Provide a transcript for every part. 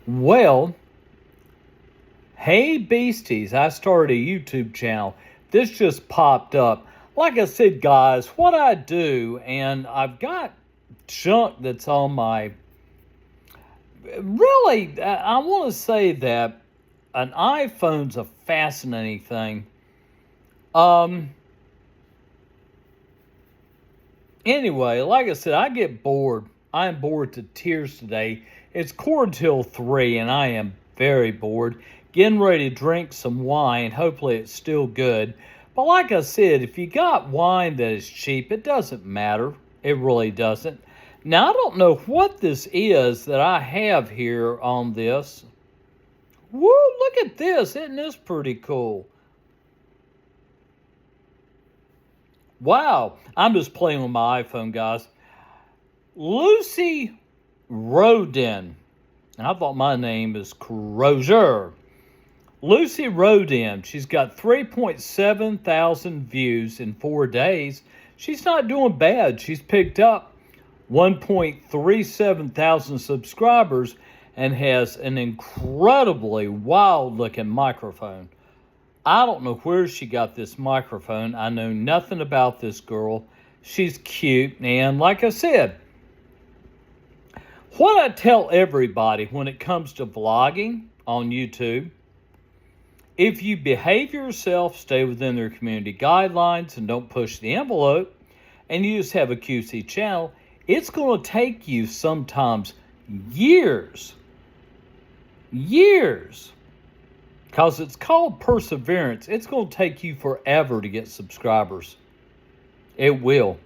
Well, hey beasties, I started a YouTube channel. This just popped up. Like I said, guys, what I do, and I've got junk that's on my... Really, I want to say that an iPhone's a fascinating thing. Anyway, like I said, I get bored. I am bored to tears today. It's quarter till 3, and I am very bored. Getting ready to drink some wine. Hopefully it's still good. But like I said, if you got wine that is cheap, it doesn't matter. It really doesn't. Now, I don't know what this is that I have here on this. Woo, look at this. Isn't this pretty cool? Wow, I'm just playing with my iPhone, guys. Lucy Rohden. I thought my name is Crozier. Lucy Rohden. She's got 3.7 thousand views in 4 days. She's not doing bad. She's picked up 1.37 thousand subscribers and has an incredibly wild-looking microphone. I don't know where she got this microphone. I know nothing about this girl. She's cute, and like I said, what I tell everybody when it comes to vlogging on YouTube, if you behave yourself, stay within their community guidelines, and don't push the envelope, and you just have a QC channel, it's going to take you sometimes years, because it's called perseverance. It's going to take you forever to get subscribers. It will.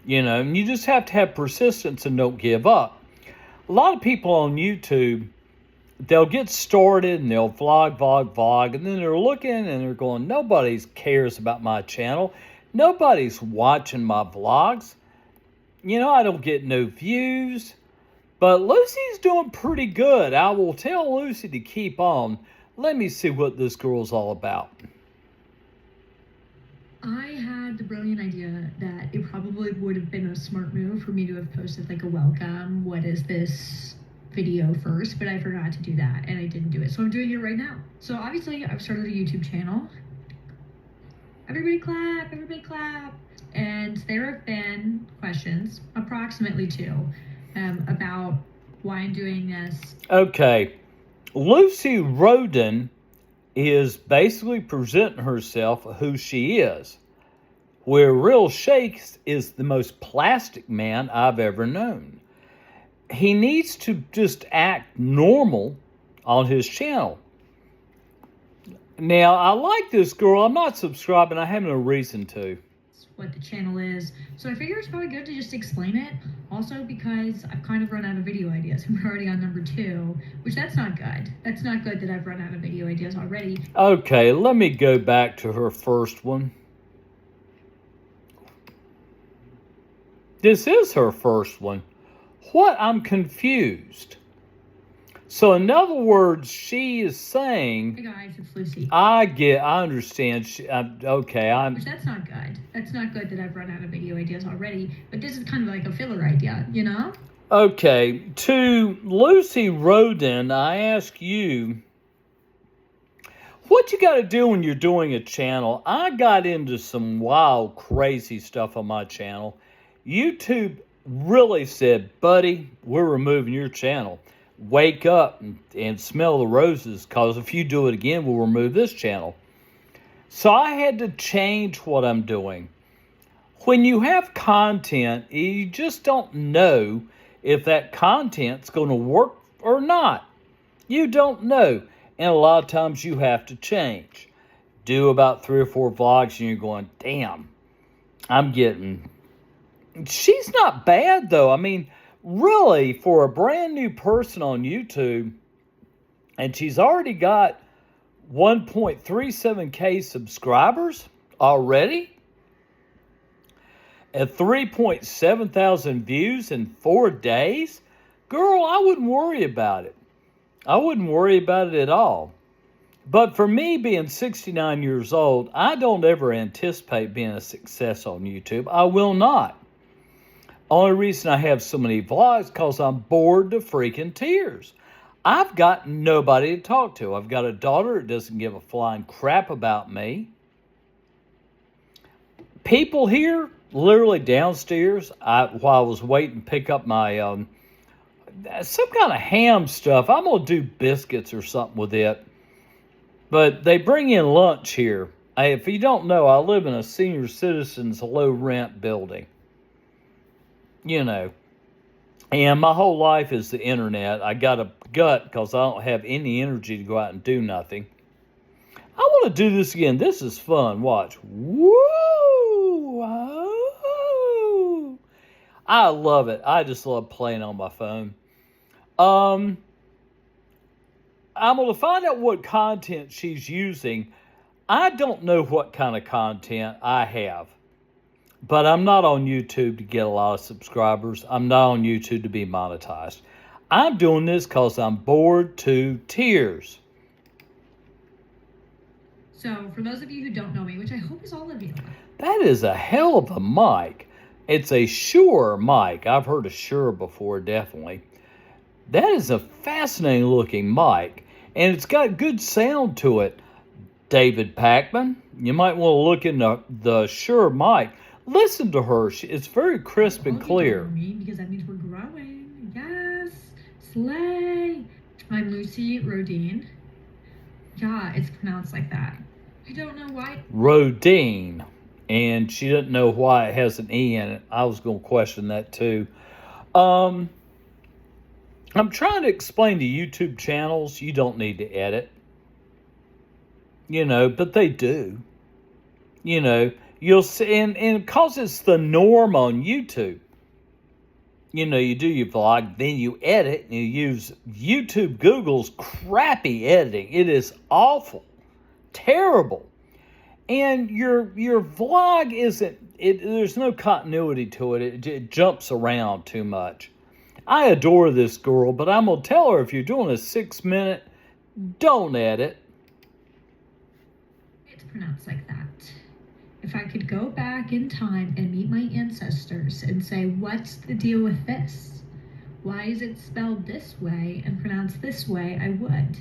And you just have to have persistence and don't give up. A lot of people on YouTube, they'll get started and they'll vlog, and then they're looking and they're going, nobody cares about my channel. Nobody's watching my vlogs. I don't get no views. But Lucy's doing pretty good. I will tell Lucy to keep on. Let me see what this girl's all about. I had the brilliant idea that it probably would have been a smart move for me to have posted like a welcome, what is this video first, but I forgot to do that and I didn't do it. So I'm doing it right now. So obviously I've started a YouTube channel. Everybody clap, everybody clap. And there have been questions, approximately 2, about why I'm doing this. Okay. Lucy Rohden is basically presenting herself who she is, where Real Shakes is the most plastic man I've ever known. He needs to just act normal on his channel. Now, I like this girl. I'm not subscribing. I have no reason to. What the channel is. So I figure it's probably good to just explain it. Also because I've kind of run out of video ideas. We're already on number 2, which that's not good. That's not good that I've run out of video ideas already. Okay, let me go back to her first one. This is her first one. What? I'm confused. So in other words, she is saying... Hey guys, it's Lucy. I understand. Which that's not good. That's not good that I've run out of video ideas already. But this is kind of like a filler idea, Okay, to Lucy Rohden, I ask you, what you got to do when you're doing a channel? I got into some wild, crazy stuff on my channel. YouTube really said, buddy, we're removing your channel. Wake up and smell the roses, because if you do it again, we'll remove this channel. So I had to change what I'm doing. When you have content, you just don't know if that content's going to work or not. You don't know. And a lot of times you have to change. Do about 3 or 4 vlogs and you're going, damn, I'm getting... She's not bad, though. I mean... Really, for a brand new person on YouTube, and she's already got 1.37K subscribers already, at 3.7 thousand views in 4 days, girl, I wouldn't worry about it. I wouldn't worry about it at all. But for me, being 69 years old, I don't ever anticipate being a success on YouTube. I will not. Only reason I have so many vlogs because I'm bored to freaking tears. I've got nobody to talk to. I've got a daughter that doesn't give a flying crap about me. People here, literally downstairs, while I was waiting to pick up my some kind of ham stuff. I'm going to do biscuits or something with it. But they bring in lunch here. If you don't know, I live in a senior citizens low rent building. You know. And my whole life is the internet. I got a gut because I don't have any energy to go out and do nothing. I want to do this again. This is fun. Watch. Woo! Oh. I love it. I just love playing on my phone. I'm going to find out what content she's using. I don't know what kind of content I have. But I'm not on YouTube to get a lot of subscribers. I'm not on YouTube to be monetized. I'm doing this because I'm bored to tears. So, for those of you who don't know me, which I hope is all of you. That is a hell of a mic. It's a Shure mic. I've heard of Shure before, definitely. That is a fascinating looking mic. And it's got good sound to it. David Packman, you might want to look into the Shure mic. Listen to her. It's very crisp and clear. Because that means we're growing. Yes. Slay. I'm Lucy Rohden. Yeah, it's pronounced like that. I don't know why. Rohden. And she doesn't know why it has an E in it. I was going to question that too. I'm trying to explain to YouTube channels you don't need to edit. You know, but they do. You know. You'll see, and because it's the norm on YouTube, you know, you do your vlog, then you edit, and you use Google's crappy editing. It is awful, terrible, and your vlog isn't. There's no continuity to it. It jumps around too much. I adore this girl, but I'm gonna tell her if you're doing a 6-minute, don't edit. It's pronounced like that. If I could go back in time and meet my ancestors and say, what's the deal with this? Why is it spelled this way and pronounced this way? I would.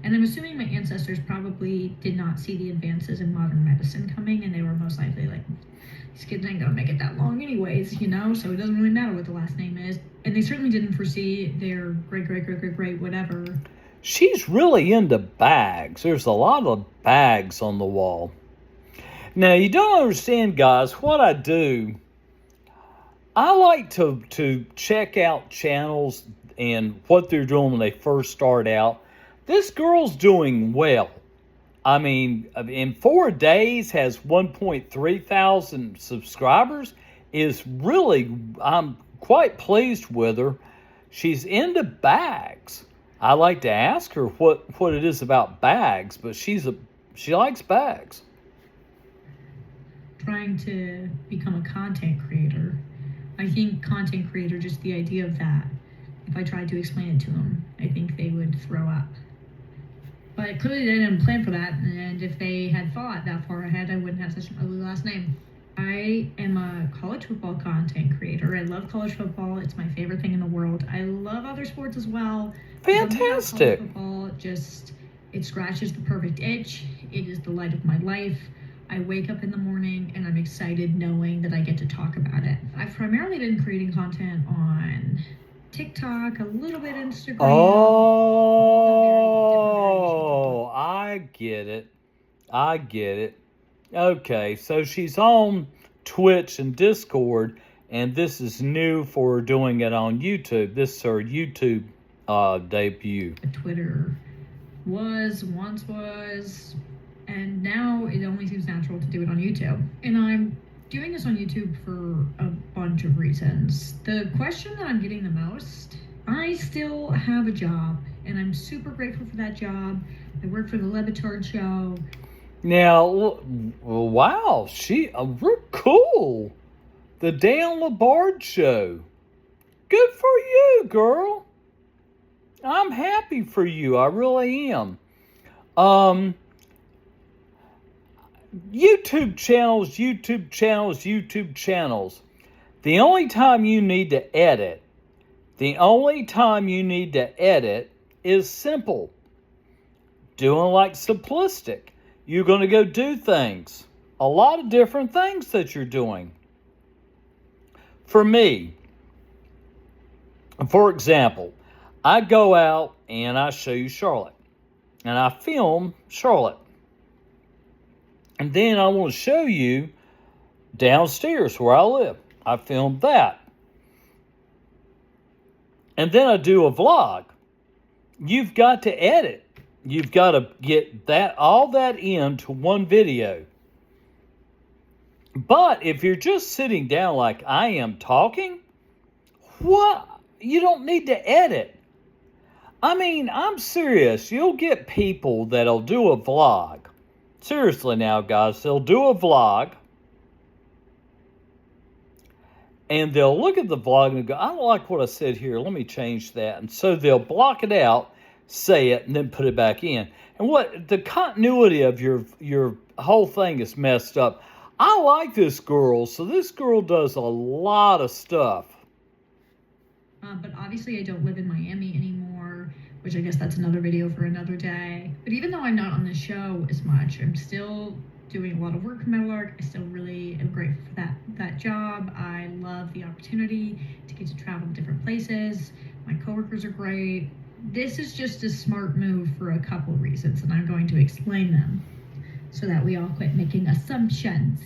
And I'm assuming my ancestors probably did not see the advances in modern medicine coming, and they were most likely like, these kids ain't gonna make it that long anyways, you know, so it doesn't really matter what the last name is. And they certainly didn't foresee their great whatever. She's really into bags. There's a lot of bags on the wall. Now, you don't understand, guys, what I do. I like to check out channels and what they're doing when they first start out. This girl's doing well. I mean, in 4 days has 1.3 thousand subscribers. I'm quite pleased with her. She's into bags. I like to ask her what it is about bags, but she likes bags. Trying to become a content creator. I think content creator, just the idea of that, if I tried to explain it to them, I think they would throw up. But clearly they didn't plan for that, and if they had thought that far ahead, I wouldn't have such an ugly last name. I am a college football content creator. I love college football. It's my favorite thing in the world. I love other sports as well. Fantastic. College football, it scratches the perfect itch. It is the light of my life. I wake up in the morning and I'm excited knowing that I get to talk about it. I've primarily been creating content on TikTok, a little bit Instagram. Oh, I get it. Okay, so she's on Twitch and Discord, and this is new for her doing it on YouTube. This is her YouTube debut. Twitter once was, and now it only seems natural to do it on YouTube. And I'm doing this on YouTube for a bunch of reasons. The question that I'm getting the most, I still have a job, and I'm super grateful for that job. I work for the Levitard Show. Now, wow, we're cool. The Dan Labard Show. Good for you, girl. I'm happy for you. I really am. YouTube channels. The only time you need to edit is simple. Doing like simplistic. You're going to go do things. A lot of different things that you're doing. For me, for example, I go out and I show you Charlotte. And I film Charlotte. And then I want to show you downstairs where I live. I filmed that. And then I do a vlog. You've got to edit. You've got to get all that into one video. But if you're just sitting down like I am talking, what? You don't need to edit. I mean, I'm serious. You'll get people that'll do a vlog. Seriously now, guys, they'll do a vlog. And they'll look at the vlog and go, I don't like what I said here. Let me change that. And so they'll block it out, say it, and then put it back in. And what the continuity of your whole thing is messed up. I like this girl, so this girl does a lot of stuff. But obviously I don't live in Miami anymore, which I guess that's another video for another day. But even though I'm not on the show as much, I'm still doing a lot of work in metal art. I still really am grateful for that job. I love the opportunity to get to travel to different places. My coworkers are great. This is just a smart move for a couple of reasons, and I'm going to explain them so that we all quit making assumptions.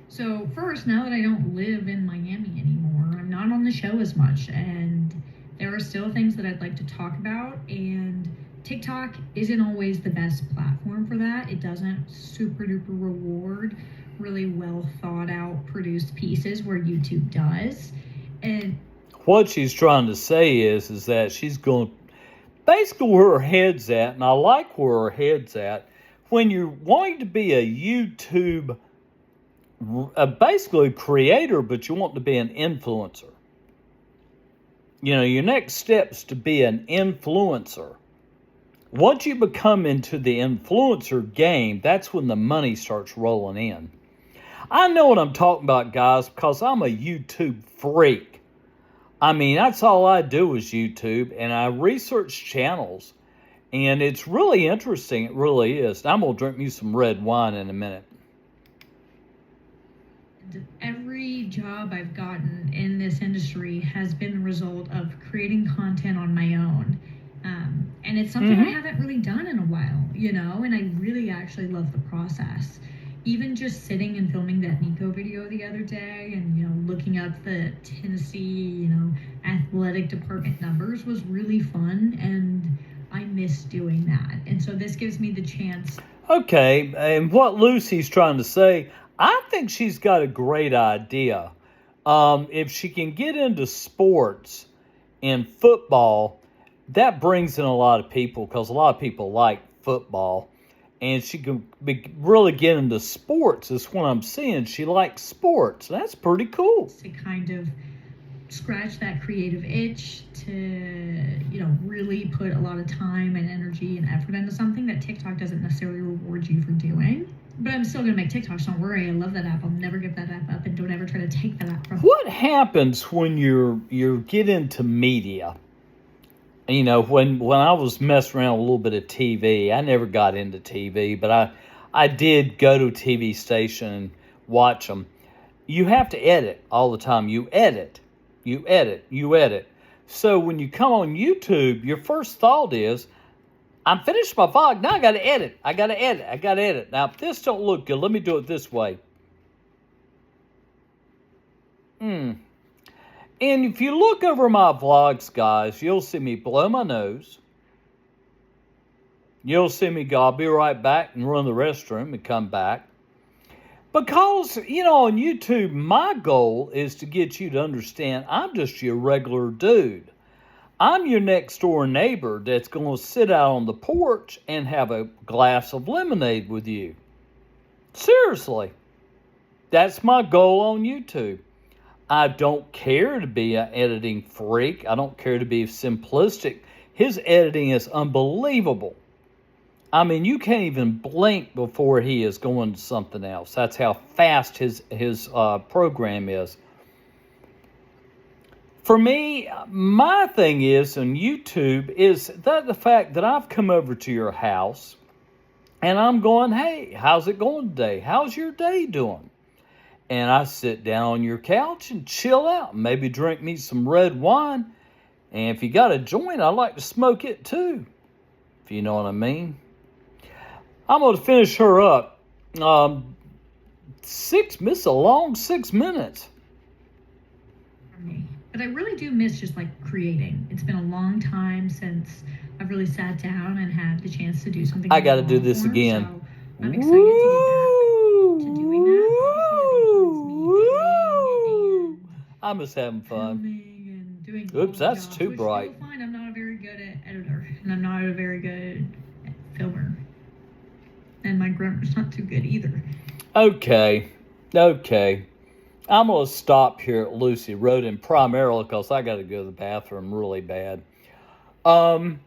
So first, now that I don't live in Miami anymore, I'm not on the show as much, and there are still things that I'd like to talk about, and TikTok isn't always the best platform for that. It doesn't super duper reward really well thought out produced pieces where YouTube does. And what she's trying to say is that she's going basically where her head's at, and I like where her head's at. When you're wanting to be a YouTube basically creator, but you want to be an influencer. You know, your next step's to be an influencer. Once you become into the influencer game, that's when the money starts rolling in. I know what I'm talking about, guys, because I'm a YouTube freak. I mean, that's all I do is YouTube, and I research channels, and it's really interesting. It really is. I'm going to drink me some red wine in a minute. Every job I've gotten in this industry has been the result of creating content on my own. And it's something I haven't really done in a while, you know, and I really actually love the process. Even just sitting and filming that Nico video the other day and, you know, looking up the Tennessee, you know, athletic department numbers was really fun, and I miss doing that. And so this gives me the chance. Okay, and what Lucy's trying to say, I think she's got a great idea. If she can get into sports and football, that brings in a lot of people because a lot of people like football. And she can really get into sports is what I'm seeing. She likes sports. That's pretty cool. To kind of scratch that creative itch, to, you know, really put a lot of time and energy and effort into something that TikTok doesn't necessarily reward you for doing. But I'm still going to make TikToks. Don't worry. I love that app. I'll never give that app up, and don't ever try to take that app from me. What happens when you get into media? You know, when I was messing around with a little bit of TV, I never got into TV, but I did go to a TV station and watch them. You have to edit all the time. You edit. So when you come on YouTube, your first thought is, I'm finished my vlog. Now I got to edit. Now, if this don't look good, let me do it this way. And if you look over my vlogs, guys, you'll see me blow my nose. You'll see me go, I'll be right back, and run to the restroom and come back. Because, you know, on YouTube, my goal is to get you to understand I'm just your regular dude. I'm your next door neighbor that's going to sit out on the porch and have a glass of lemonade with you. Seriously. That's my goal on YouTube. I don't care to be an editing freak. I don't care to be simplistic. His editing is unbelievable. I mean, you can't even blink before he is going to something else. That's how fast his program is. For me, my thing is on YouTube is that the fact that I've come over to your house and I'm going, hey, how's it going today? How's your day doing? And I sit down on your couch and chill out, maybe drink me some red wine. And if you got a joint, I like to smoke it too, if you know what I mean. I'm going to finish her up. Miss a long 6 minutes. But I really do miss just like creating. It's been a long time since I've really sat down and had the chance to do something. I got to do this again. So I'm excited to get back to doing that. I'm just having fun. And doing Oops, that's jobs, too bright. You'll find I'm not a very good editor, and I'm not a very good filmer, and my grammar's not too good either. Okay. I'm going to stop here at Lucy Rohden primarily because I got to go to the bathroom really bad. You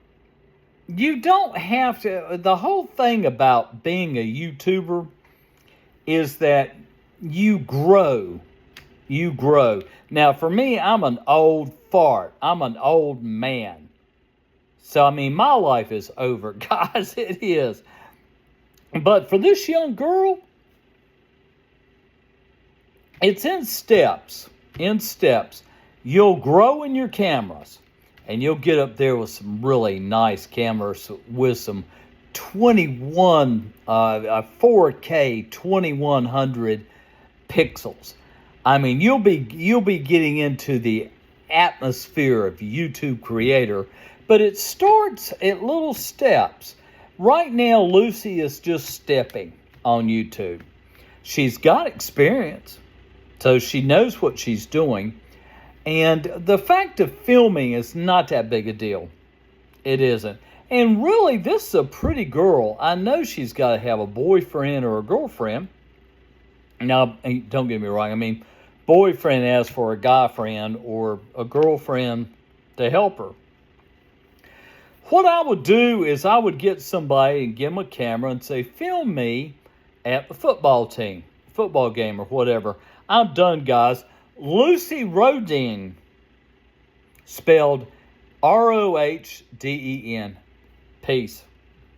don't have to. The whole thing about being a YouTuber is that you grow. You grow. Now, for me, I'm an old fart. I'm an old man. So, I mean, my life is over, guys. It is. But for this young girl, it's in steps. In steps. You'll grow in your cameras. And you'll get up there with some really nice cameras with some 4K 2100 pixels. I mean, you'll be getting into the atmosphere of YouTube creator, but it starts at little steps. Right now, Lucy is just stepping on YouTube. She's got experience, so she knows what she's doing. And the fact of filming is not that big a deal. It isn't. And really, this is a pretty girl. I know she's got to have a boyfriend or a girlfriend. Now, don't get me wrong. I mean, boyfriend as for a guy friend or a girlfriend to help her. What I would do is I would get somebody and give them a camera and say, film me at the football game or whatever. I'm done, guys. Lucy Rohden, spelled Rohden. Peace.